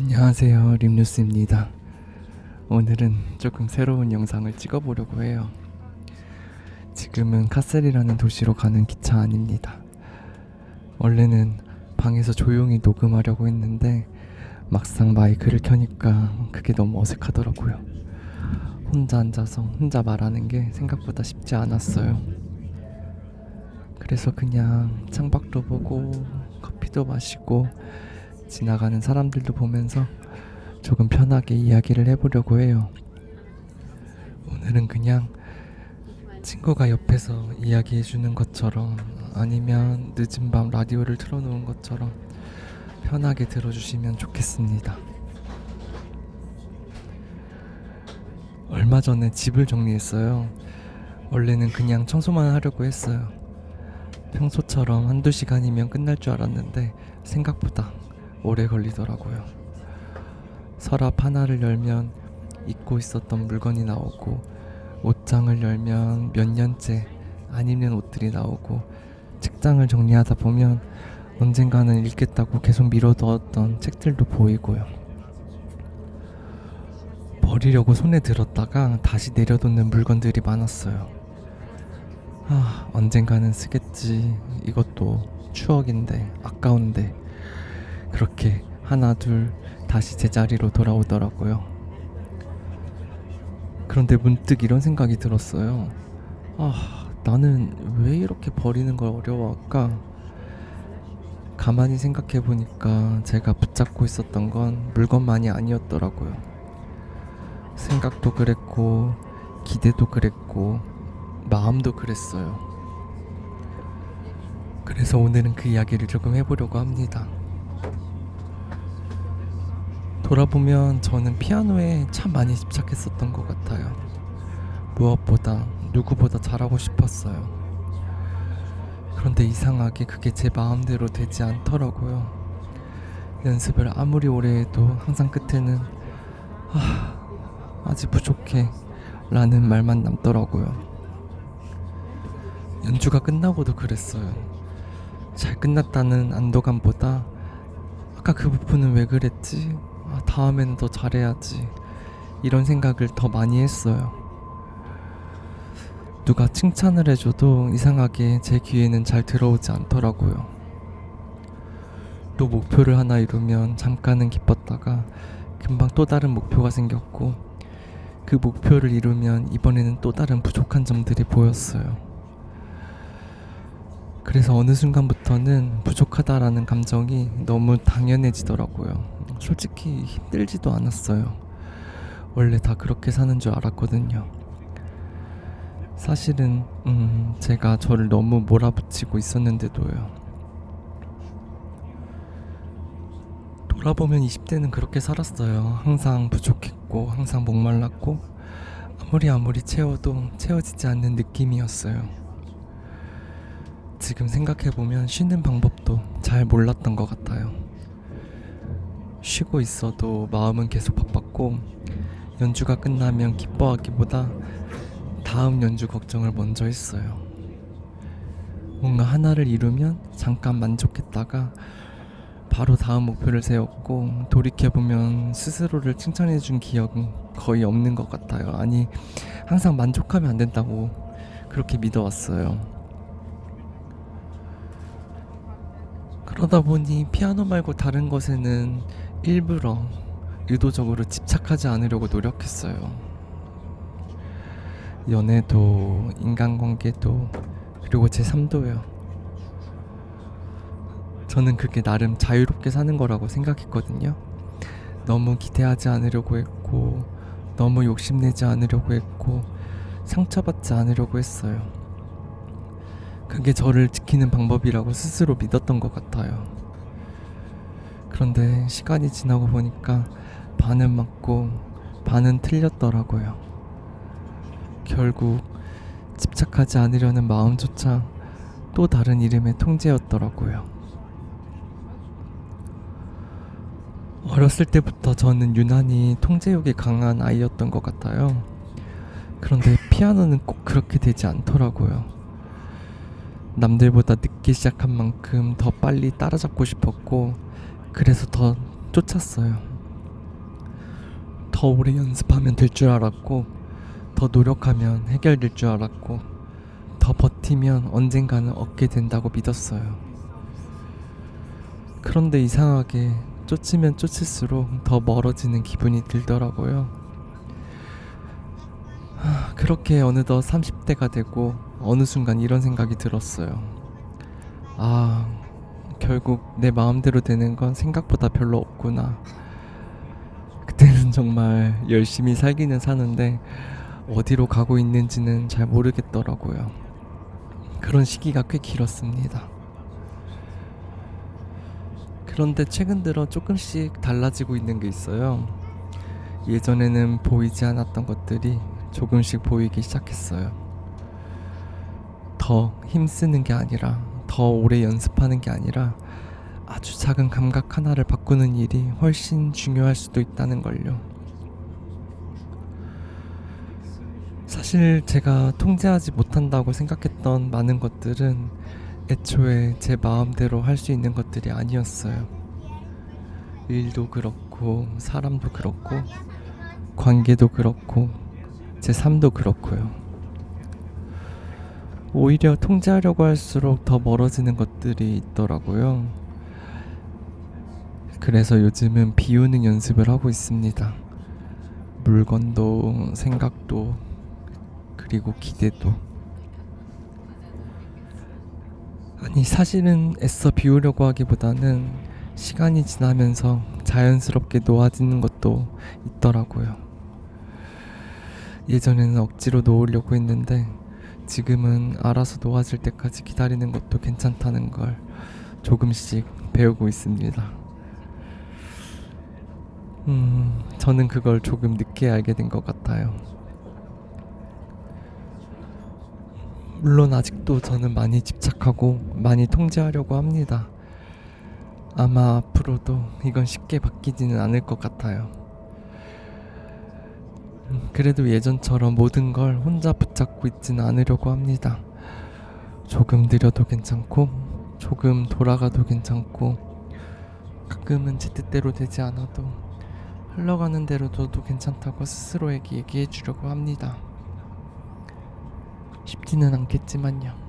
안녕하세요, 림뉴스입니다. 오늘은 조금 새로운 영상을 찍어보려고 해요. 지금은 카셀이라는 도시로 가는 기차 안입니다. 원래는 방에서 조용히 녹음하려고 했는데 막상 마이크를 켜니까 그게 너무 어색하더라고요. 혼자 앉아서 혼자 말하는 게 생각보다 쉽지 않았어요. 그래서 그냥 창밖도 보고 커피도 마시고 지나가는 사람들도 보면서 조금 편하게 이야기를 해보려고 해요. 오늘은 그냥 친구가 옆에서 이야기해주는 것처럼 아니면 늦은 밤 라디오를 틀어놓은 것처럼 편하게 들어주시면 좋겠습니다. 얼마 전에 집을 정리했어요. 원래는 그냥 청소만 하려고 했어요. 평소처럼 한두 시간이면 끝날 줄 알았는데 생각보다 오래 걸리더라고요. 서랍 하나를 열면 잊고 있었던 물건이 나오고, 옷장을 열면 몇 년째 안 입는 옷들이 나오고, 책장을 정리하다 보면 언젠가는 읽겠다고 계속 미뤄두었던 책들도 보이고요. 버리려고 손에 들었다가 다시 내려놓는 물건들이 많았어요. 언젠가는 쓰겠지. 이것도 추억인데 아까운데. 그렇게 하나 둘 다시 제자리로 돌아오더라고요. 그런데 문득 이런 생각이 들었어요. 나는 왜 이렇게 버리는 걸 어려워할까? 가만히 생각해 보니까 제가 붙잡고 있었던 건 물건만이 아니었더라고요. 생각도 그랬고, 기대도 그랬고, 마음도 그랬어요. 그래서 오늘은 그 이야기를 조금 해보려고 합니다. 돌아보면 저는 피아노에 참 많이 집착했었던 것 같아요. 무엇보다 누구보다 잘하고 싶었어요. 그런데 이상하게 그게 제 마음대로 되지 않더라고요. 연습을 아무리 오래 해도 항상 끝에는 아직 부족해 라는 말만 남더라고요. 연주가 끝나고도 그랬어요. 잘 끝났다는 안도감보다 아까 그 부분은 왜 그랬지? 다음에는 더 잘해야지. 이런 생각을 더 많이 했어요. 누가 칭찬을 해줘도 이상하게 제 귀에는 잘 들어오지 않더라고요. 또 목표를 하나 이루면 잠깐은 기뻤다가 금방 또 다른 목표가 생겼고, 그 목표를 이루면 이번에는 또 다른 부족한 점들이 보였어요. 그래서 어느 순간부터는 부족하다라는 감정이 너무 당연해지더라고요. 솔직히 힘들지도 않았어요. 원래 다 그렇게 사는 줄 알았거든요. 사실은 제가 저를 너무 몰아붙이고 있었는데도요. 돌아보면 20대는 그렇게 살았어요. 항상 부족했고 항상 목말랐고 아무리 채워도 채워지지 않는 느낌이었어요. 지금 생각해보면 쉬는 방법도 잘 몰랐던 것 같아요. 쉬고 있어도 마음은 계속 바빴고, 연주가 끝나면 기뻐하기보다 다음 연주 걱정을 먼저 했어요. 뭔가 하나를 이루면 잠깐 만족했다가 바로 다음 목표를 세웠고, 돌이켜보면 스스로를 칭찬해준 기억은 거의 없는 것 같아요. 아니, 항상 만족하면 안 된다고 그렇게 믿어왔어요. 그러다 보니 피아노 말고 다른 것에는 일부러 의도적으로 집착하지 않으려고 노력했어요. 연애도, 인간관계도, 그리고 제 삶도요. 저는 그게 나름 자유롭게 사는 거라고 생각했거든요. 너무 기대하지 않으려고 했고, 너무 욕심내지 않으려고 했고, 상처받지 않으려고 했어요. 그게 저를 지키는 방법이라고 스스로 믿었던 것 같아요. 그런데 시간이 지나고 보니까 반은 맞고 반은 틀렸더라고요. 결국 집착하지 않으려는 마음조차 또 다른 이름의 통제였더라고요. 어렸을 때부터 저는 유난히 통제욕이 강한 아이였던 것 같아요. 그런데 피아노는 꼭 그렇게 되지 않더라고요. 남들보다 늦게 시작한 만큼 더 빨리 따라잡고 싶었고, 그래서 더 쫓았어요. 더 오래 연습하면 될 줄 알았고, 더 노력하면 해결될 줄 알았고, 더 버티면 언젠가는 얻게 된다고 믿었어요. 그런데 이상하게 쫓으면 쫓을수록 더 멀어지는 기분이 들더라고요. 그렇게 어느덧 30대가 되고 어느 순간 이런 생각이 들었어요. 결국 내 마음대로 되는 건 생각보다 별로 없구나. 그때는 정말 열심히 살기는 사는데 어디로 가고 있는지는 잘 모르겠더라고요. 그런 시기가 꽤 길었습니다. 그런데 최근 들어 조금씩 달라지고 있는 게 있어요. 예전에는 보이지 않았던 것들이 조금씩 보이기 시작했어요. 더 힘쓰는 게 아니라, 더 오래 연습하는 게 아니라 아주 작은 감각 하나를 바꾸는 일이 훨씬 중요할 수도 있다는 걸요. 사실 제가 통제하지 못한다고 생각했던 많은 것들은 애초에 제 마음대로 할 수 있는 것들이 아니었어요. 일도 그렇고, 사람도 그렇고, 관계도 그렇고, 제 삶도 그렇고요. 오히려 통제하려고 할수록 더 멀어지는 것들이 있더라고요. 그래서 요즘은 비우는 연습을 하고 있습니다. 물건도, 생각도, 그리고 기대도. 아니, 사실은 애써 비우려고 하기보다는 시간이 지나면서 자연스럽게 놓아지는 것도 있더라고요. 예전에는 억지로 놓으려고 했는데 지금은 알아서 놓아질 때까지 기다리는 것도 괜찮다는 걸 조금씩 배우고 있습니다. 저는 그걸 조금 늦게 알게 된 것 같아요. 물론 아직도 저는 많이 집착하고 많이 통제하려고 합니다. 아마 앞으로도 이건 쉽게 바뀌지는 않을 것 같아요. 그래도 예전처럼 모든 걸 혼자 붙잡고 있지는 않으려고 합니다. 조금 느려도 괜찮고, 조금 돌아가도 괜찮고, 가끔은 제 뜻대로 되지 않아도 흘러가는 대로 둬도 괜찮다고 스스로에게 얘기해 주려고 합니다. 쉽지는 않겠지만요.